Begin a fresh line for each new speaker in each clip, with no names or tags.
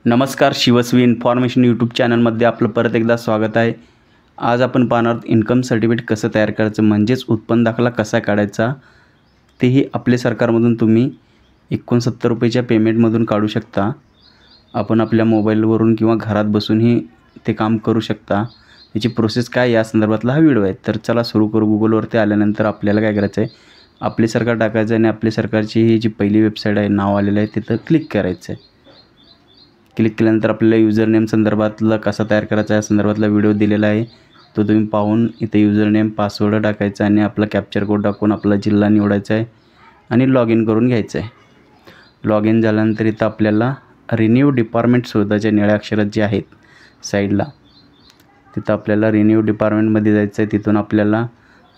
नमस्कार, शिवस्वी information YouTube चॅनलमध्ये आपलं परत एकदा स्वागत आहे। आज आपण पाहणार आहोत इन्कम सर्टिफिकेट कसं तयार करायचं, म्हणजेच उत्पन्न दाखला कसा काढायचा, तेही आपल्या सरकारमधून तुम्ही 69 रुपयाच्या पेमेंटमधून काढू शकता। आपण आपल्या मोबाईलवरून किंवा घरात बसूनही ते काम करू शकता। याची प्रोसेस काय या संदर्भातला हा व्हिडिओ आहे। तर चला सुरू करू। गुगलवरती आल्यानंतर आपल्याला काय करायचं आहे, आपले सरकार टाकायचं आणि आपल्या सरकारची ही जी पहिली वेबसाईट आहे, नाव आलेलं आहे, तिथं क्लिक करायचं आहे। क्लिक केल्यानंतर आपल्याला यूजर नेम संदर्भातला कसा तयार करायचा या संदर्भातला व्हिडिओ दिलेला आहे, तो तुम्ही पाहून इथे यूजर नेम पासवर्ड टाकायचा आणि आपला कॅप्चर कोड टाकून आपला जिल्हा निवडायचा आहे आणि लॉग इन करून घ्यायचं आहे। लॉग इन झाल्यानंतर इथं आपल्याला रिन्यू डिपार्टमेंट शोधायचे निळ्या अक्षरात जे आहेत साईडला, तिथं आपल्याला रिन्यू डिपार्टमेंटमध्ये जायचं आहे। तिथून आपल्याला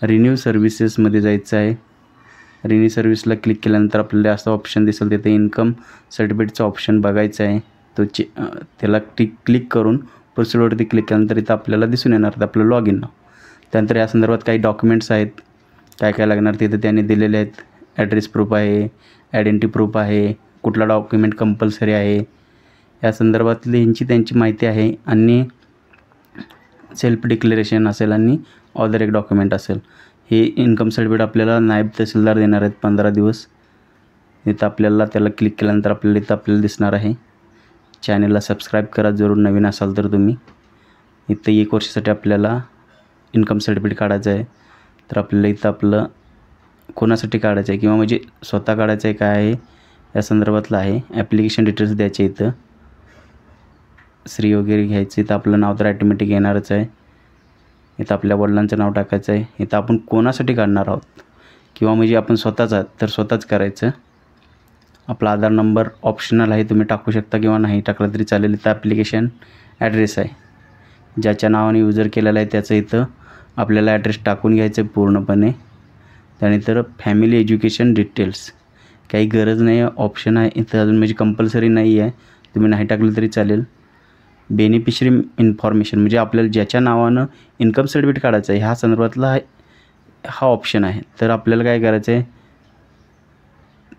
रिन्यू सर्व्हिसेसमध्ये जायचं आहे। रिन्यू सर्व्हिसला क्लिक केल्यानंतर आपल्याला असं ऑप्शन दिसेल, तिथे इन्कम सर्टिफिकेटचं ऑप्शन बघायचं आहे। तो त्याला क्लिक करून प्रोसिडरवरती क्लिक केल्यानंतर इथं आपल्याला दिसून येणार आपलं लॉग इन नाव। त्यानंतर या संदर्भात काही डॉक्युमेंट्स आहेत, काय काय लागणार तिथे त्यांनी दिलेले आहेत। ॲड्रेस प्रूफ आहे, आयडेंटिटी प्रूफ आहे, कुठला डॉक्युमेंट कंपल्सरी आहे या संदर्भातली त्यांची माहिती आहे आणि सेल्फ डिक्लेरेशन असेल आणि अदर एक डॉक्युमेंट असेल। हे इन्कम सर्टिफिकेट आपल्याला नायब तहसीलदार देणार आहेत 15 दिवस। इथं आपल्याला त्याला क्लिक केल्यानंतर आपल्याला दिसणार आहे। चॅनलला सबस्क्राईब करा जरूर नवीन असाल तर तुम्ही। इथं 1 वर्षासाठी आपल्याला इन्कम सर्टिफिकेट काढायचं आहे। तर आपल्याला इथं आपलं कोणासाठी काढायचं आहे किंवा म्हणजे स्वतः काढायचं आहे काय आहे या संदर्भातलं आहे। ॲप्लिकेशन डिटेल्स द्यायचे, इथं श्री वगैरे घ्यायचं। इथं आपलं नाव तर ॲटोमॅटिक येणारच आहे। इथं आपल्या वडिलांचं नाव टाकायचं आहे। इथं आपण कोणासाठी काढणार आहोत किंवा म्हणजे आपण स्वतःच आहात तर स्वतःच करायचं। आपला आधार नंबर ऑप्शनल आहे, तुम्ही टाकू शकता किंवा नाही टाकला तरी चालेल। इथं ॲप्लिकेशन ॲड्रेस आहे, ज्याच्या नावाने यूजर केलेला आहे त्याचं इथं आपल्याला ॲड्रेस टाकून घ्यायचं आहे पूर्णपणे। त्यानंतर फॅमिली एज्युकेशन डिटेल्स काही गरज नाही आहे, ऑप्शन आहे इथं अजून, म्हणजे कंपल्सरी नाही आहे, तुम्ही नाही टाकलं तरी चालेल। बेनिफिशरी इन्फॉर्मेशन म्हणजे आपल्याला ज्याच्या नावानं इन्कम सर्टिफिकेट काढायचं आहे ह्या संदर्भातला हा ऑप्शन आहे। तर आपल्याला काय करायचं आहे,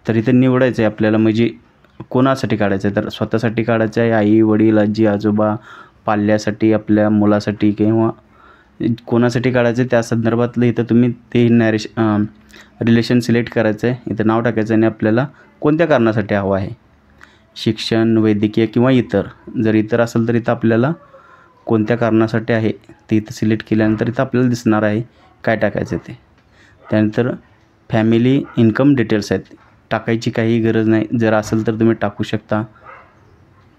तर इथं निवडायचं आहे आपल्याला, म्हणजे कोणासाठी काढायचं आहे, तर स्वतःसाठी काढायचं आहे, आई वडील आजी आजोबा पाल्यासाठी आपल्या मुलासाठी किंवा कोणासाठी काढायचं आहे त्या संदर्भातलं इथं तुम्ही ते रिलेशन सिलेक्ट करायचं आहे। इथं नाव टाकायचं आणि आपल्याला कोणत्या कारणासाठी हवं आहे, शिक्षण वैद्यकीय किंवा इतर। जर इतर असेल तर इथं आपल्याला कोणत्या कारणासाठी आहे ते इथं सिलेक्ट केल्यानंतर इथं आपल्याला दिसणार आहे काय टाकायचं ते। त्यानंतर फॅमिली इन्कम डिटेल्स आहेत, टाकायची काही गरज नाही, जर असेल तर तुम्ही टाकू शकता।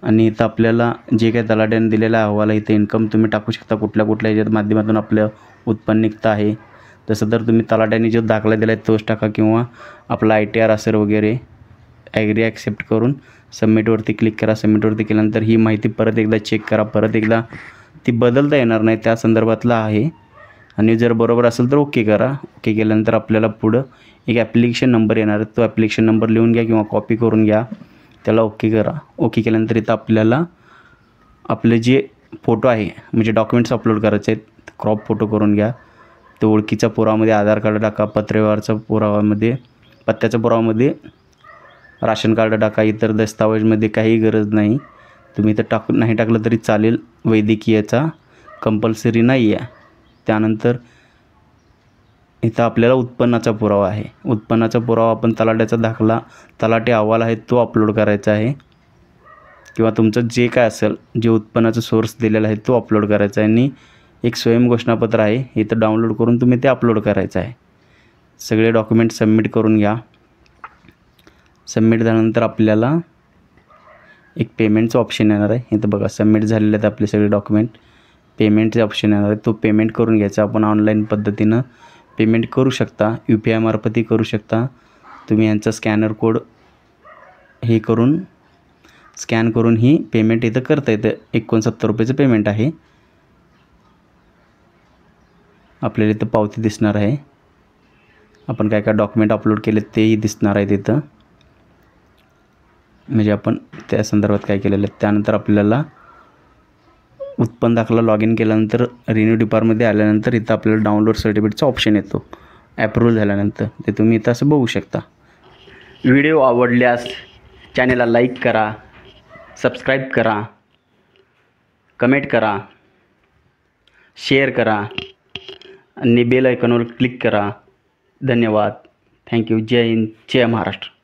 आणि इथं आपल्याला जे काही तलाट्याने दिलेला अहवाल आहे, इथं इन्कम तुम्ही टाकू शकता कुठल्या ह्याच्यात माध्यमातून आपलं उत्पन्न निघतं आहे। तसं तर तुम्ही तलाट्याने जो दाखला दिला आहे तोच टाका किंवा आपला ITR असेल वगैरे। ॲग्री ॲक्सेप्ट करून सबमिटवरती क्लिक करा। सबमिटवरती केल्यानंतर ही माहिती परत एकदा चेक करा, परत एकदा ती बदलता येणार नाही त्या संदर्भातला आहे। आणि जर बरोबर असेल तर ओके करा। ओके केल्यानंतर आपल्याला पुढं एक ॲप्लिकेशन नंबर येणार आहे, तो ॲप्लिकेशन नंबर लिहून घ्या किंवा कॉपी करून घ्या, त्याला ओके करा। ओके केल्यानंतर इथं आपल्याला आपले जे फोटो आहे म्हणजे डॉक्युमेंट्स अपलोड करायचे आहेत, क्रॉप फोटो करून घ्या। तो ओळखीचा पुरावामध्ये आधार कार्ड टाका, पत्रव्यवहारचा पुरावामध्ये पत्त्याच्या पुरावामध्ये राशन कार्ड टाका। इतर दस्तावेजमध्ये काही गरज नाही, तुम्ही इथं नाही टाकलं तरी चालेल, वैद्यकीयचा कंपल्सरी नाही आहे। त्यानंतर इथं आपल्याला उत्पन्नाचा पुरावा आहे, उत्पन्नाचा पुरावा आपण तलाट्याचा दाखला तलाठी अहवाल आहे तो अपलोड करायचा आहे किंवा तुमचं जे काय असेल जे उत्पन्नाचा सोर्स दिलेला आहे तो अपलोड करायचा आहे। आणि एक स्वयं घोषणापत्र आहे, इथं डाउनलोड करून तुम्ही ते अपलोड करायचं आहे। सगळे डॉक्युमेंट सबमिट करून घ्या। सबमिट झाल्यानंतर आपल्याला एक पेमेंटचं ऑप्शन येणार आहे, इथं बघा सबमिट झालेले आहेत आपले सगळे डॉक्युमेंट। पेमेंटचे ऑप्शन येणार आहे, तो पेमेंट करून घ्यायचा। आपण ऑनलाईन पद्धतीनं पेमेंट करू शकता, UPI मार्फतही करू शकता। तुम्ही यांचा स्कॅनर कोड हे करून स्कॅन करून ही पेमेंट इथं करता येतं। 69 रुपयाचं पेमेंट आहे। आपल्याला इथं पावती दिसणार आहे, आपण काय काय डॉक्युमेंट अपलोड केले तेही दिसणार आहे तिथं, म्हणजे आपण त्या संदर्भात काय केलेलं आहे। त्यानंतर आपल्याला उत्पन्न दाखला लॉग इन केल्यानंतर रिन्यू डिपार्टमेंटमध्ये आल्यानंतर इथं आपल्याला डाउनलोड सर्टिफिकेटचा ऑप्शन येतो ॲप्रूव्ह झाल्यानंतर, ते तुम्ही इथं असं बघू शकता। व्हिडिओ आवडल्यास चॅनलला लाईक करा, सबस्क्राईब करा, कमेंट करा, शेअर करा आणि बेल आयकॉनवर क्लिक करा. धन्यवाद. थँक्यू. जय हिंद, जय महाराष्ट्र.